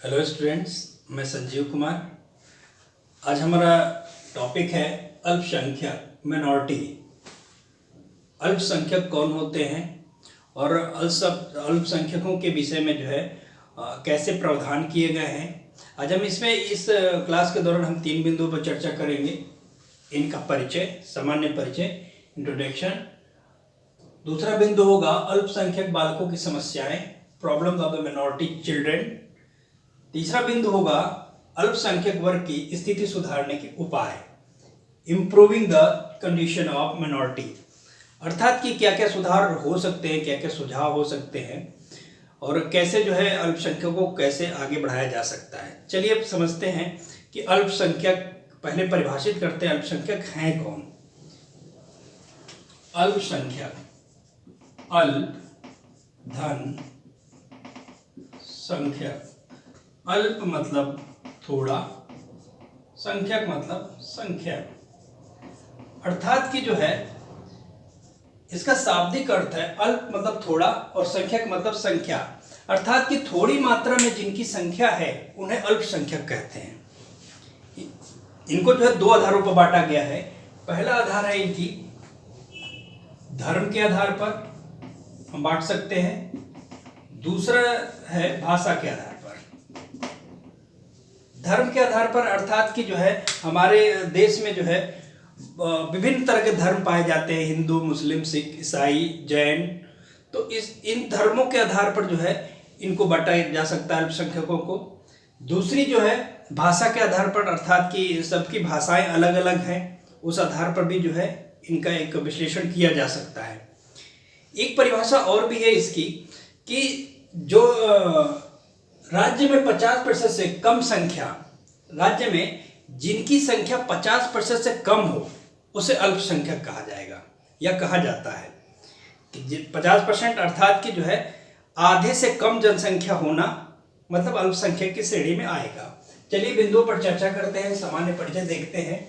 Hello students, मैं संजीव कुमार। आज हमारा टॉपिक है अल्पसंख्यक मिनॉरिटी। अल्पसंख्यक कौन होते हैं और अल्पसंख्यकों के विषय में कैसे प्रावधान किए गए हैं। आज हम इस क्लास के दौरान हम 3 बिंदुओं पर चर्चा करेंगे। इनका परिचय, सामान्य परिचय, इंट्रोडक्शन। दूसरा बिंदु होगा अल्पसंख्यक बालकों की समस्याएं, problems of the minority children. तीसरा बिंदु होगा अल्पसंख्यक वर्ग की स्थिति सुधारने के उपाय, improving the condition of minority, अर्थात कि क्या क्या सुधार हो सकते हैं, क्या क्या सुझाव हो सकते हैं और कैसे अल्पसंख्यकों को कैसे आगे बढ़ाया जा सकता है। चलिए अब समझते हैं कि अल्पसंख्यक, पहले परिभाषित करते हैं अल्पसंख्यक हैं कौन। अल्पसंख्यक, अल्प धन संख्यक, अल्प मतलब थोड़ा, संख्यक मतलब संख्या, अर्थात कि इसका शाब्दिक अर्थ है अल्प मतलब थोड़ा और संख्यक मतलब संख्या, अर्थात कि थोड़ी मात्रा में जिनकी संख्या है उन्हें अल्पसंख्यक कहते हैं। इनको 2 आधारों पर बांटा गया है। पहला आधार है इनकी धर्म के आधार पर हम बांट सकते हैं, दूसरा है भाषा के आधार पर। धर्म के आधार पर अर्थात कि हमारे देश में विभिन्न तरह के धर्म पाए जाते हैं, हिंदू, मुस्लिम, सिख, ईसाई, जैन। तो इन धर्मों के आधार पर इनको बांटा जा सकता है अल्पसंख्यकों को। दूसरी भाषा के आधार पर, अर्थात कि सबकी भाषाएं अलग अलग हैं, उस आधार पर भी इनका एक विश्लेषण किया जा सकता है। एक परिभाषा और भी है इसकी कि जो राज्य में 50% से कम संख्या, राज्य में जिनकी संख्या 50% से कम हो उसे अल्पसंख्यक कहा जाएगा या कहा जाता है। कि 50% अर्थात कि आधे से कम जनसंख्या होना मतलब अल्पसंख्यक की श्रेणी में आएगा। चलिए बिंदुओं पर चर्चा करते हैं, सामान्य परिचय देखते हैं।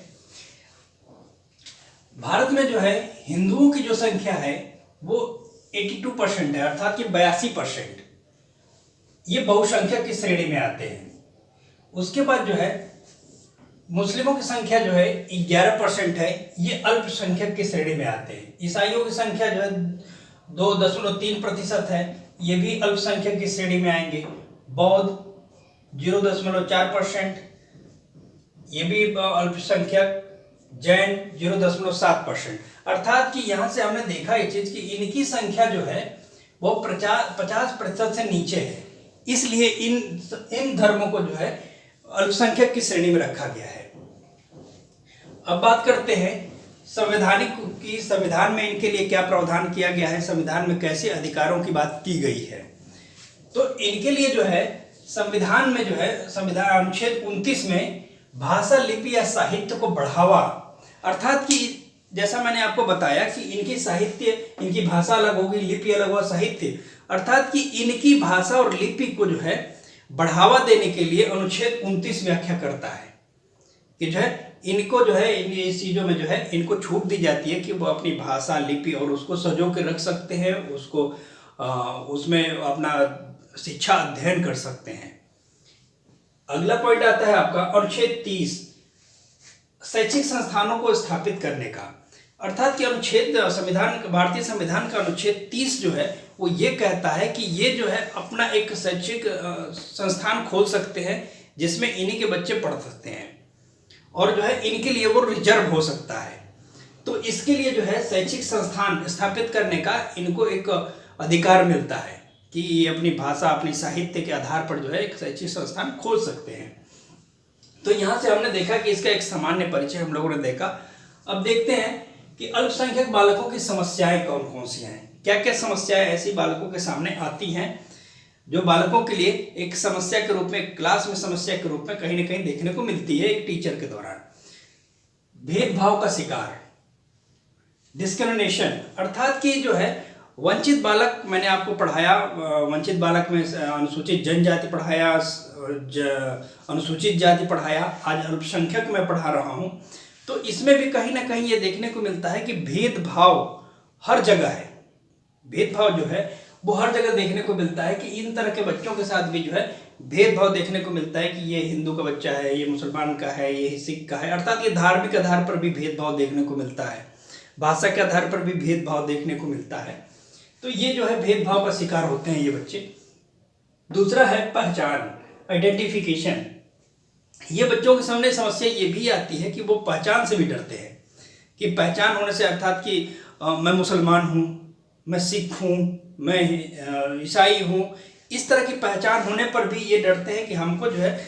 भारत में हिंदुओं की जो संख्या है वो 82% है, अर्थात कि 82%। ये बहुसंख्यक की श्रेणी में आते हैं। उसके बाद मुस्लिमों की संख्या 11% है, ये अल्पसंख्यक की श्रेणी में आते हैं। ईसाइयों की संख्या 2.3% है, ये भी अल्पसंख्यक की श्रेणी में आएंगे। बौद्ध 0.4%, ये भी अल्पसंख्यक। जैन 0.7%। अर्थात कि यहाँ से हमने देखा ये चीज कि इनकी संख्या वो 50% से नीचे है, इसलिए इन धर्मों को अल्पसंख्यक की श्रेणी में रखा गया है। अब बात करते हैं संवैधानिक की, संविधान में इनके लिए क्या प्रावधान किया गया है, संविधान में कैसे अधिकारों की बात की गई है। तो इनके लिए संविधान में संविधान अनुच्छेद 29 में भाषा, लिपि या साहित्य को बढ़ावा, अर्थात कि जैसा मैंने आपको बताया कि इनकी साहित्य, इनकी भाषा अलग होगी, लिपि अलग होगा, साहित्य, अर्थात कि इनकी भाषा और लिपि को बढ़ावा देने के लिए अनुच्छेद 29 व्याख्या करता है कि इनको इन चीज़ों में इनको छूट दी जाती है कि वो अपनी भाषा, लिपि और उसको सजो के रख सकते हैं, उसको उसमें अपना शिक्षा अध्ययन कर सकते हैं। अगला पॉइंट आता है आपका अनुच्छेद 30, शैक्षिक संस्थानों को स्थापित करने का, अर्थात कि अनुच्छेद भारतीय संविधान का अनुच्छेद 30 वो ये कहता है कि ये अपना एक शैक्षिक संस्थान खोल सकते हैं जिसमें इन्हीं के बच्चे पढ़ सकते हैं और इनके लिए वो रिजर्व हो सकता है। तो इसके लिए शैक्षिक संस्थान स्थापित करने का इनको एक अधिकार मिलता है कि ये अपनी भाषा, अपनी साहित्य के आधार पर एक शैक्षिक संस्थान खोल सकते हैं। तो यहाँ से हमने देखा कि इसका एक सामान्य परिचय हम लोगों ने देखा। अब देखते हैं कि अल्पसंख्यक बालकों की समस्याएं कौन कौन सी हैं, क्या क्या समस्याएं ऐसी बालकों के सामने आती हैं जो बालकों के लिए एक समस्या के रूप में, क्लास में समस्या के रूप में कहीं ना कहीं देखने को मिलती है एक टीचर के दौरान। भेदभाव का शिकार, डिस्क्रिमिनेशन, अर्थात कि वंचित बालक, मैंने आपको पढ़ाया वंचित बालक में अनुसूचित जनजाति पढ़ाया, अनुसूचित जाति पढ़ाया, आज अल्पसंख्यक में पढ़ा रहा हूँ। तो इसमें भी कहीं ना कहीं ये देखने को मिलता है कि भेदभाव हर जगह है। भेदभाव वो हर जगह देखने को मिलता है कि इन तरह के बच्चों के साथ भी जो है भेदभाव देखने को मिलता है कि ये हिंदू का बच्चा है, ये मुसलमान का है, ये सिख का है, अर्थात ये धार्मिक आधार पर भी भेदभाव देखने को मिलता है, भाषा के आधार पर भी भेदभाव देखने को मिलता है। तो ये जो है भेदभाव का शिकार होते हैं ये बच्चे। दूसरा है पहचान, आइडेंटिफिकेशन। ये बच्चों के सामने समस्या ये भी आती है कि वो पहचान से भी डरते हैं कि पहचान होने से, अर्थात कि मैं मुसलमान हूँ, मैं सिख हूँ, मैं ईसाई हूँ, इस तरह की पहचान होने पर भी ये डरते हैं कि हमको जो है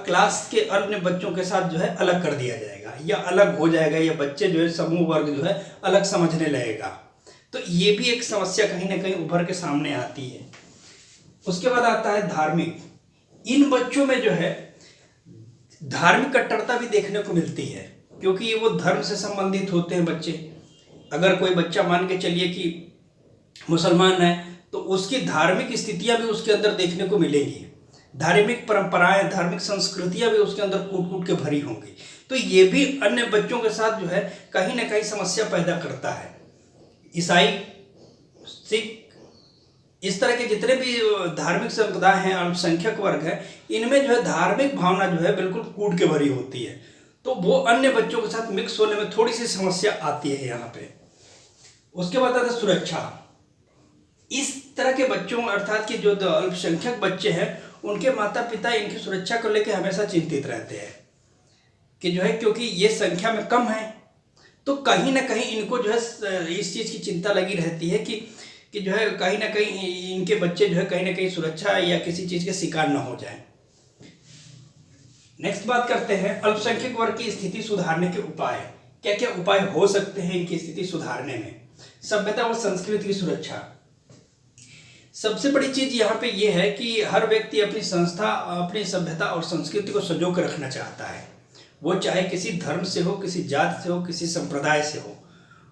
क्लास के अन्य बच्चों के साथ जो है अलग कर दिया जाएगा या अलग हो जाएगा, या बच्चे जो है समूह वर्ग जो है अलग समझने लगेगा। तो ये भी एक समस्या कहीं ना कहीं उभर के सामने आती है। उसके बाद आता है धार्मिक। इन बच्चों में जो है धार्मिक कट्टरता भी देखने को मिलती है, क्योंकि ये वो धर्म से संबंधित होते हैं बच्चे। अगर कोई बच्चा मान के चलिए कि मुसलमान है तो उसकी धार्मिक स्थितियां भी उसके अंदर देखने को मिलेंगी, धार्मिक परंपराएं, धार्मिक संस्कृतियां भी उसके अंदर कूट कूट के भरी होंगी। तो ये भी अन्य बच्चों के साथ जो है कहीं ना कहीं समस्या पैदा करता है। ईसाई, सिख, इस तरह के जितने भी धार्मिक संप्रदाय हैं, अल्पसंख्यक वर्ग है, इनमें जो है धार्मिक भावना जो है बिल्कुल कूट के भरी होती है। तो वो अन्य बच्चों के साथ मिक्स होने में थोड़ी सी समस्या आती है यहाँ पे। उसके बाद आता है सुरक्षा। इस तरह के बच्चों, अर्थात कि जो अल्पसंख्यक बच्चे हैं, उनके माता पिता इनकी सुरक्षा को लेकर हमेशा चिंतित रहते हैं कि जो है क्योंकि ये संख्या में कम है, तो कहीं ना कहीं इनको जो है इस चीज़ की चिंता लगी रहती है कि जो है कहीं ना कहीं इनके बच्चे जो है कहीं ना कहीं सुरक्षा या किसी चीज़ के शिकार ना हो जाए। नेक्स्ट बात करते हैं अल्पसंख्यक वर्ग की स्थिति सुधारने के उपाय। क्या क्या उपाय हो सकते हैं इनकी स्थिति सुधारने में? सभ्यता और संस्कृति की सुरक्षा। सबसे बड़ी चीज यहाँ पे ये है कि हर व्यक्ति अपनी संस्था, अपनी सभ्यता और संस्कृति को संजो कर रखना चाहता है। वो चाहे किसी धर्म से हो, किसी जात से हो, किसी संप्रदाय से हो,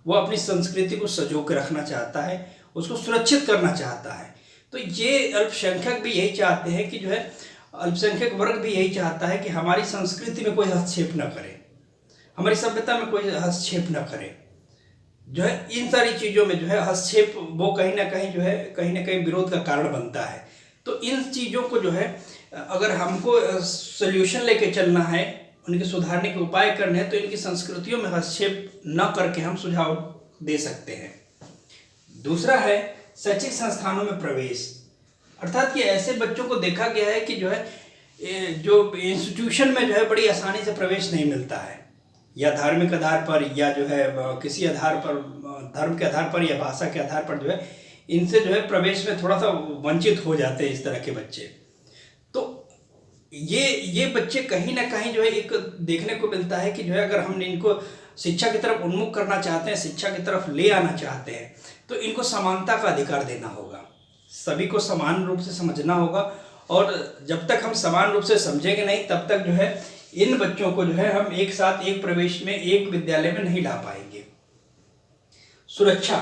वो अपनी संस्कृति को संजो कर रखना चाहता है, उसको सुरक्षित करना चाहता है। तो ये अल्पसंख्यक भी यही चाहते हैं कि जो है अल्पसंख्यक वर्ग भी यही चाहता है कि हमारी संस्कृति में कोई हस्तक्षेप न करे, हमारी सभ्यता में कोई हस्तक्षेप न करे। जो है इन सारी चीज़ों में जो है हस्तक्षेप वो कहीं ना कहीं विरोध का कारण बनता है। तो इन चीज़ों को जो है अगर हमको सोल्यूशन लेके चलना है, उनके सुधारने के उपाय करने हैं, तो इनकी संस्कृतियों में हस्तक्षेप न करके हम सुझाव दे सकते हैं। दूसरा है शैक्षिक संस्थानों में प्रवेश। अर्थात कि ऐसे बच्चों को देखा गया है कि जो है जो इंस्टीट्यूशन में जो है बड़ी आसानी से प्रवेश नहीं मिलता है, या धार्मिक आधार पर, या जो है किसी आधार पर, धर्म के आधार पर या भाषा के आधार पर जो है इनसे जो है प्रवेश में थोड़ा सा वंचित हो जाते हैं इस तरह के बच्चे। तो ये बच्चे कहीं ना कहीं जो है एक देखने को मिलता है कि जो है अगर हम इनको शिक्षा की तरफ उन्मुख करना चाहते हैं, शिक्षा की तरफ ले आना चाहते हैं, तो इनको समानता का अधिकार देना होगा, सभी को समान रूप से समझना होगा। और जब तक हम समान रूप से समझेंगे नहीं, तब तक जो है इन बच्चों को जो है हम एक साथ एक प्रवेश में, एक विद्यालय में नहीं ला पाएंगे। सुरक्षा,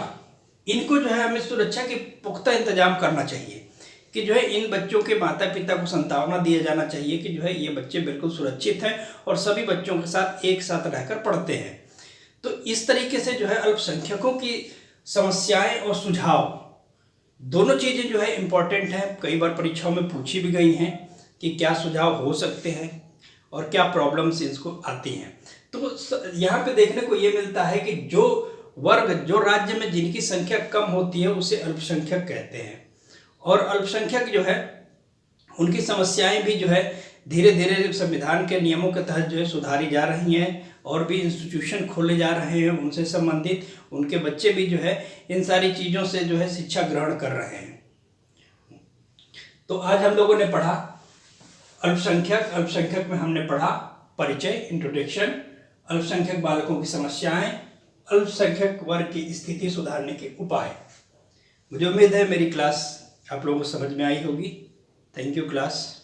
इनको जो है हमें सुरक्षा के पुख्ता इंतजाम करना चाहिए कि जो है इन बच्चों के माता पिता को सांत्वना दिया जाना चाहिए कि जो है ये बच्चे बिल्कुल सुरक्षित हैं और सभी बच्चों के साथ एक साथ रहकर पढ़ते हैं। तो इस तरीके से जो है अल्पसंख्यकों की समस्याएं और सुझाव दोनों चीज़ें जो है इम्पॉर्टेंट हैं। कई बार परीक्षाओं में पूछी भी गई हैं कि क्या सुझाव हो सकते हैं और क्या प्रॉब्लम्स इसको आती हैं। तो यहाँ पे देखने को ये मिलता है कि जो वर्ग, जो राज्य में जिनकी संख्या कम होती है उसे अल्पसंख्यक कहते हैं, और अल्पसंख्यक जो है उनकी समस्याएं भी जो है धीरे धीरे संविधान के नियमों के तहत जो है सुधारी जा रही हैं, और भी इंस्टीट्यूशन खोले जा रहे हैं उनसे संबंधित, उनके बच्चे भी जो है इन सारी चीज़ों से जो है शिक्षा ग्रहण कर रहे हैं। तो आज हम लोगों ने पढ़ा अल्पसंख्यक में हमने पढ़ा परिचय, इंट्रोडक्शन, अल्पसंख्यक बालकों की समस्याएं, अल्पसंख्यक वर्ग की स्थिति सुधारने के उपाय। मुझे उम्मीद है मेरी क्लास आप लोगों को समझ में आई होगी। Thank you class.